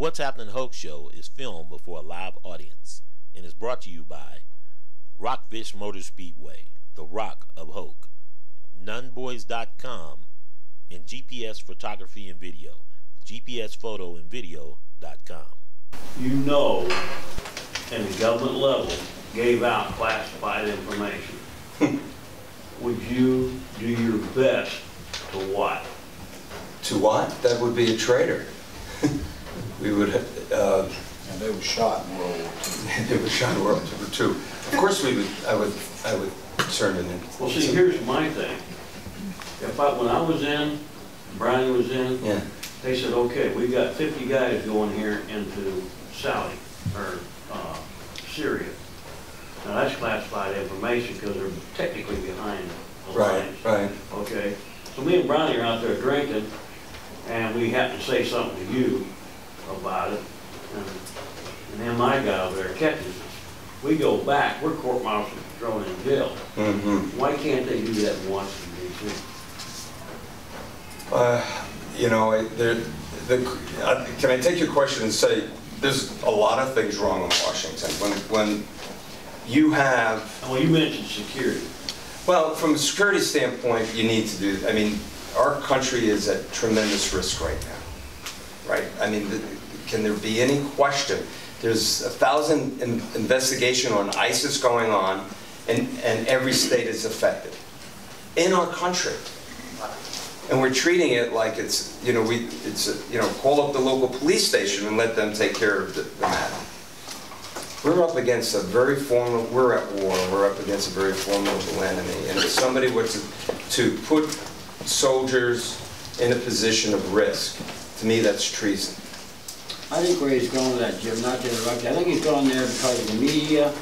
What's Happening Hoke show is filmed before a live audience and is brought to you by Rockfish Motor Speedway, the Rock of Hoke, nunboys.com, and GPS Photography and Video, gpsphotoandvideo.com. You know, at the government level, gave out classified information. Would you do your best to what? To what? That would be a traitor. We would have. And they were shot in World War II. They were shot in World War II. Of course, we would. I would turn it in. Well, see, here's my thing. When I was in, Brian was in. Yeah. They said, okay, we've got 50 guys going here into Saudi or Syria. Now that's classified information because they're technically behind the lines. Right. Okay. So me and Brian are out there drinking, and we happen to say something to you about it, and then my guy over there catches us. We go back. We're court-martialed, thrown in jail. Mm-hmm. Why can't they do that in Washington, D.C.? You know, can I take your question and say there's a lot of things wrong in Washington when you have. Well, you mentioned security. Well, from a security standpoint, you need to do. I mean, our country is at tremendous risk right now, right? I mean, can there be any question? There's 1,000 investigation on ISIS going on, and every state is affected in our country. And we're treating it like it's, call up the local police station and let them take care of the matter. We're up against a very formidable, we're at war, we're up against a very formidable enemy. And if somebody were to put soldiers in a position of risk, to me that's treason. I think where he's going with that, Jim, not to interrupt you, I think he's going there because of the media.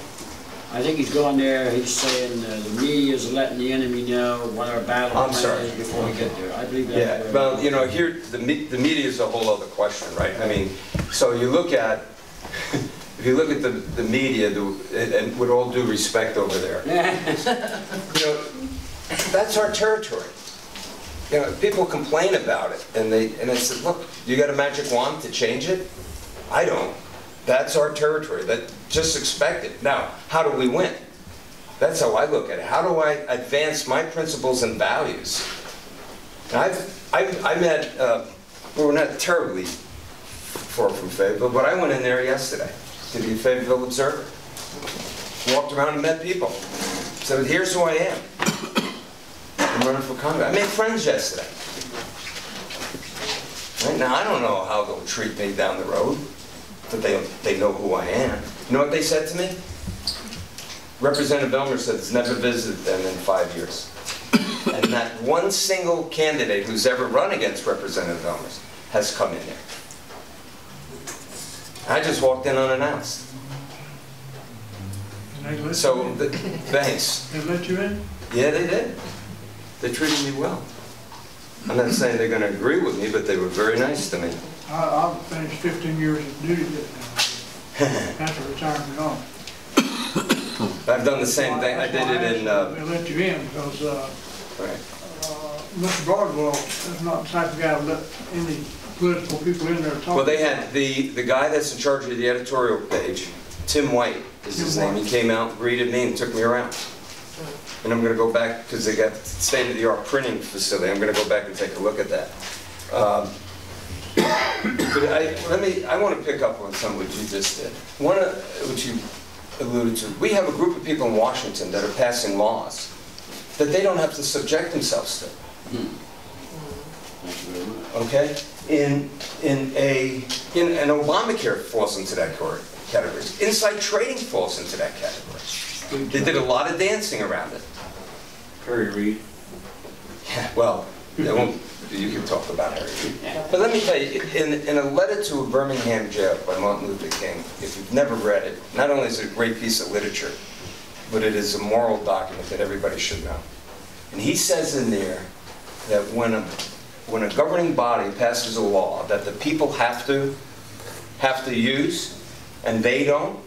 I think he's going there, he's saying the media is letting the enemy know what our battle plan is before we get there. I believe that's Yeah, well, here, the media is a whole other question, right? I mean, so you look at, if you look at the media, and with all due respect over there, that's our territory. People complain about it, and they said, look, you got a magic wand to change it? I don't. That's our territory. Just expect it. Now, how do we win? That's how I look at it. How do I advance my principles and values? And I met, we're not terribly far from Fayetteville, but I went in there yesterday to be a Fayetteville observer. Walked around and met people. Said, here's who I am. I'm running for Congress. I made friends yesterday. Right now, I don't know how they'll treat me down the road, but they know who I am. You know what they said to me? Representative Elmer said he's never visited them in 5 years. And not one single candidate who's ever run against Representative Elmer has come in there. I just walked in unannounced. So, thanks. They let you in? Yeah, they did. They treated me well. I'm not saying they're going to agree with me, but they were very nice to me. I've finished 15 years of duty after retirement on. I've done the same thing. I did it in... They let you in because Mr. Broadwell is not the type of guy to let any political people in there talk. Well, they had the guy that's in charge of the editorial page, Tim White is his name. He came out, greeted me, and took me around. And I'm going to go back, because they got state-of-the-art printing facility, I'm going to go back and take a look at that. But I want to pick up on some of what you just did. One of what you alluded to, we have a group of people in Washington that are passing laws that they don't have to subject themselves to. Okay? And Obamacare falls into that category. Inside trading falls into that category. They did a lot of dancing around it. Harry Reid. Yeah, well, you can talk about Harry Reid. But let me tell you, in a letter to a Birmingham jail by Martin Luther King, if you've never read it, not only is it a great piece of literature, but it is a moral document that everybody should know. And he says in there that when a governing body passes a law that the people have to use, and they don't,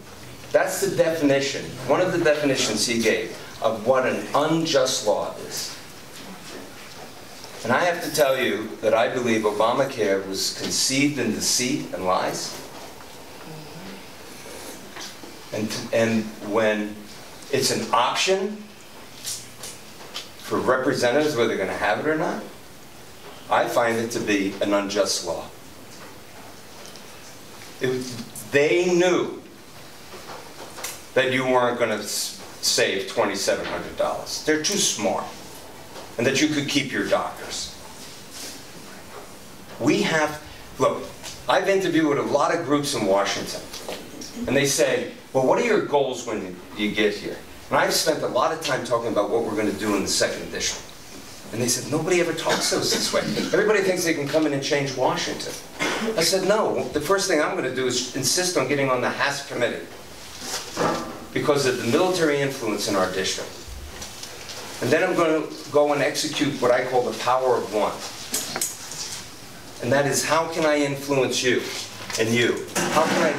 that's the definition, one of the definitions he gave of what an unjust law is. And I have to tell you that I believe Obamacare was conceived in deceit and lies. And when it's an option for representatives whether they're going to have it or not, I find it to be an unjust law. They knew that you weren't going to save $2,700. They're too smart. And that you could keep your doctors. We have, look, I've interviewed with a lot of groups in Washington. And they say, well, what are your goals when you get here? And I've spent a lot of time talking about what we're going to do in the 2nd District. And they said, nobody ever talks to us this way. Everybody thinks they can come in and change Washington. I said, no, the first thing I'm going to do is insist on getting on the HASP committee because of the military influence in our district. And then I'm going to go and execute what I call the power of one. And that is, how can I influence you and you? How can I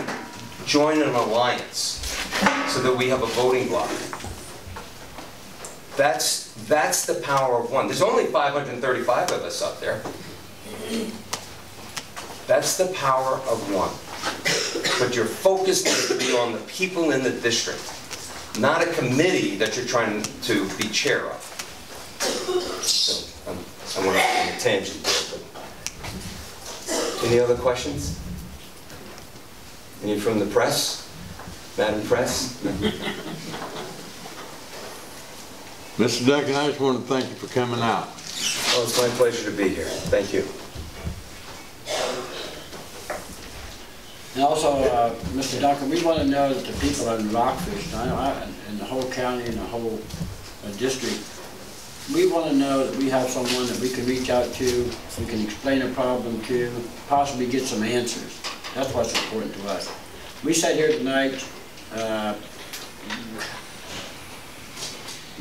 join an alliance so that we have a voting bloc? That's the power of one. There's only 535 of us up there. That's the power of one. But your focus needs to be on the people in the district, not a committee that you're trying to be chair of. So, I went off on a tangent there, but any other questions? Any from the press? Madam Press? Mr. Duncan, I just want to thank you for coming out. Oh, it's my pleasure to be here. Thank you. And also, Mr. Duncan, we want to know that the people in Rockfish, in the whole county and the whole district, we want to know that we have someone that we can reach out to, we can explain a problem to, possibly get some answers. That's what's important to us. We sat here tonight,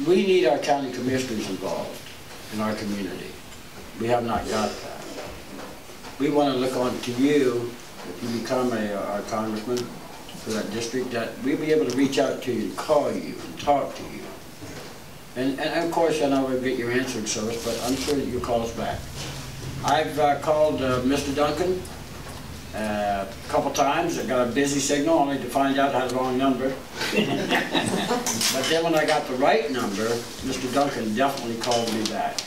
we need our county commissioners involved in our community. We have not got that. We want to look on to you, if you become our congressman for that district, that we'll be able to reach out to you, and call you, and talk to you. And of course, I know we'll get your answering service, but I'm sure that you'll call us back. I've called Mr. Duncan a couple times. I got a busy signal, only to find out I had the wrong number. But then when I got the right number, Mr. Duncan definitely called me back.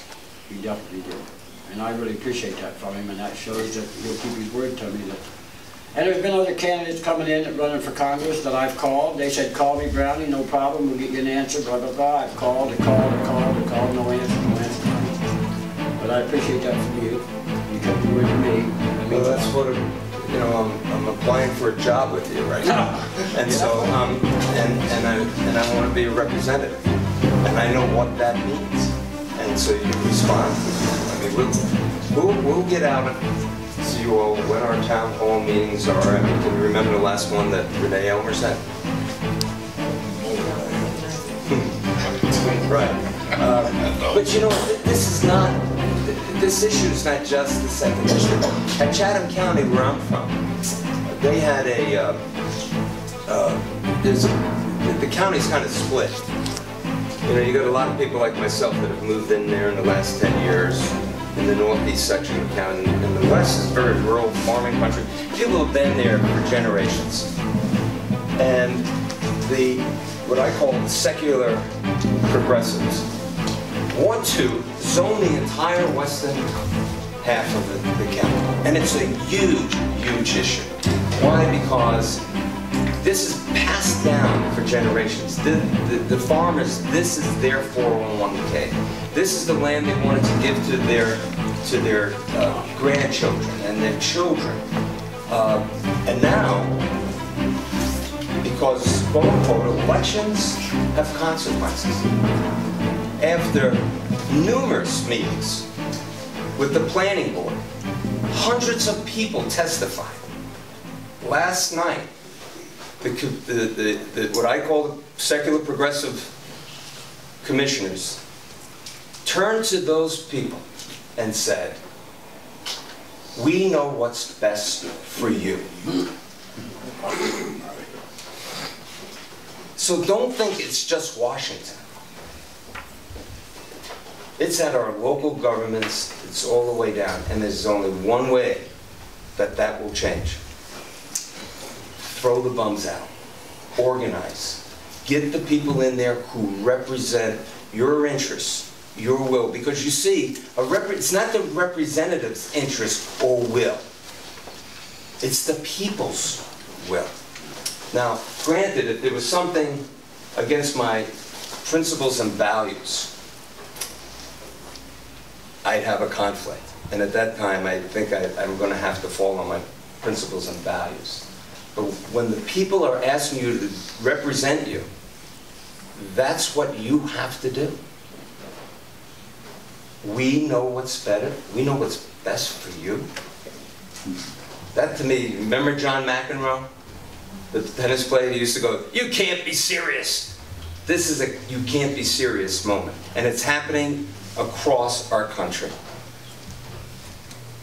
He definitely did. And I really appreciate that from him, and that shows that he'll keep his word to me. And there's been other candidates coming in that running for Congress that I've called. They said, call me, Brownie, no problem, we'll get you an answer, blah, blah, blah. I've called, no answer. But I appreciate that from you. You kept your word to me. Well, that's what, you know, I'm applying for a job with you right now. And so, and I want to be a representative. And I know what that means. And so you can respond. I mean, we'll get out to you all when our town hall meetings are. I mean, can you remember the last one that Renee Elmer said? Right. But you know, this issue is not just the 2nd District. At Chatham County, where I'm from, they had the county's kind of split. You know, you got a lot of people like myself that have moved in there in the last 10 years in the northeast section of the county. And the west is very rural farming country. People have been there for generations. And what I call the secular progressives want to zone the entire western half of the county. And it's a huge, huge issue. Why? Because this is passed down for generations. The farmers, this is their 401k. This is the land they wanted to give to their grandchildren and their children. And now, because quote-unquote elections have consequences, after numerous meetings with the planning board, hundreds of people testified. Last night, what I call the secular progressive commissioners turned to those people and said, we know what's best for you. So don't think it's just Washington. It's at our local governments, it's all the way down, and there's only one way that will change. Throw the bums out. Organize. Get the people in there who represent your interests, your will, because you see, it's not the representative's interest or will. It's the people's will. Now, granted, if there was something against my principles and values, I'd have a conflict. And at that time, I think I'm going to have to fall on my principles and values. But when the people are asking you to represent you, that's what you have to do. We know what's better. We know what's best for you. That to me, remember John McEnroe? The tennis player who used to go, "You can't be serious." This is a you can't be serious moment. And it's happening across our country.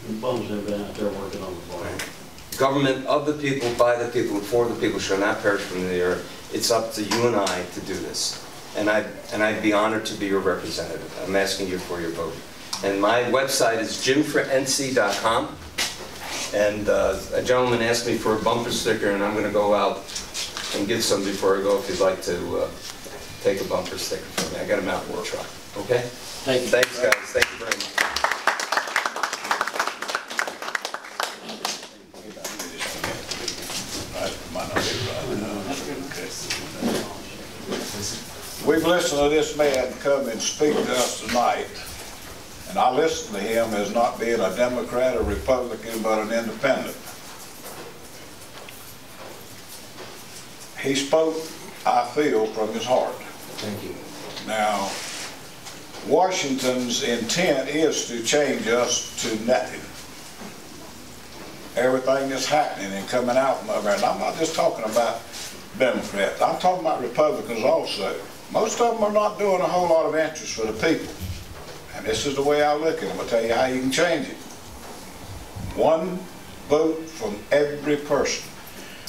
The bums have been out there working on the farm. Government of the people, by the people, and for the people shall not perish from the earth. It's up to you and I to do this. And I'd be honored to be your representative. I'm asking you for your vote. And my website is jimfornc.com. And a gentleman asked me for a bumper sticker, and I'm going to go out and get some before I go if you'd like to take a bumper sticker from me. I got them out in the truck. Okay? Thank you. Thanks, guys. Thank you very much. We've listened to this man come and speak to us tonight, and I listened to him as not being a Democrat or Republican, but an independent. He spoke, I feel, from his heart. Thank you. Now, Washington's intent is to change us to nothing. Everything that's happening and coming out from over there, and I'm not just talking about Democrats, I'm talking about Republicans also. Most of them are not doing a whole lot of interest for the people. And this is the way I look at it. I'll tell you how you can change it. One vote from every person.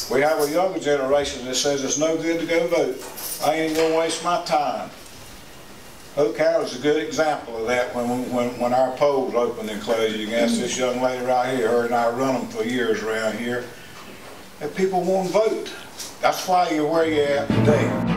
We have a younger generation that says it's no good to go vote. I ain't gonna waste my time. Hoke is a good example of that when our polls open and close. You can ask this young lady right here, her and I run them for years around here, and people won't vote. That's why you're where you're at today.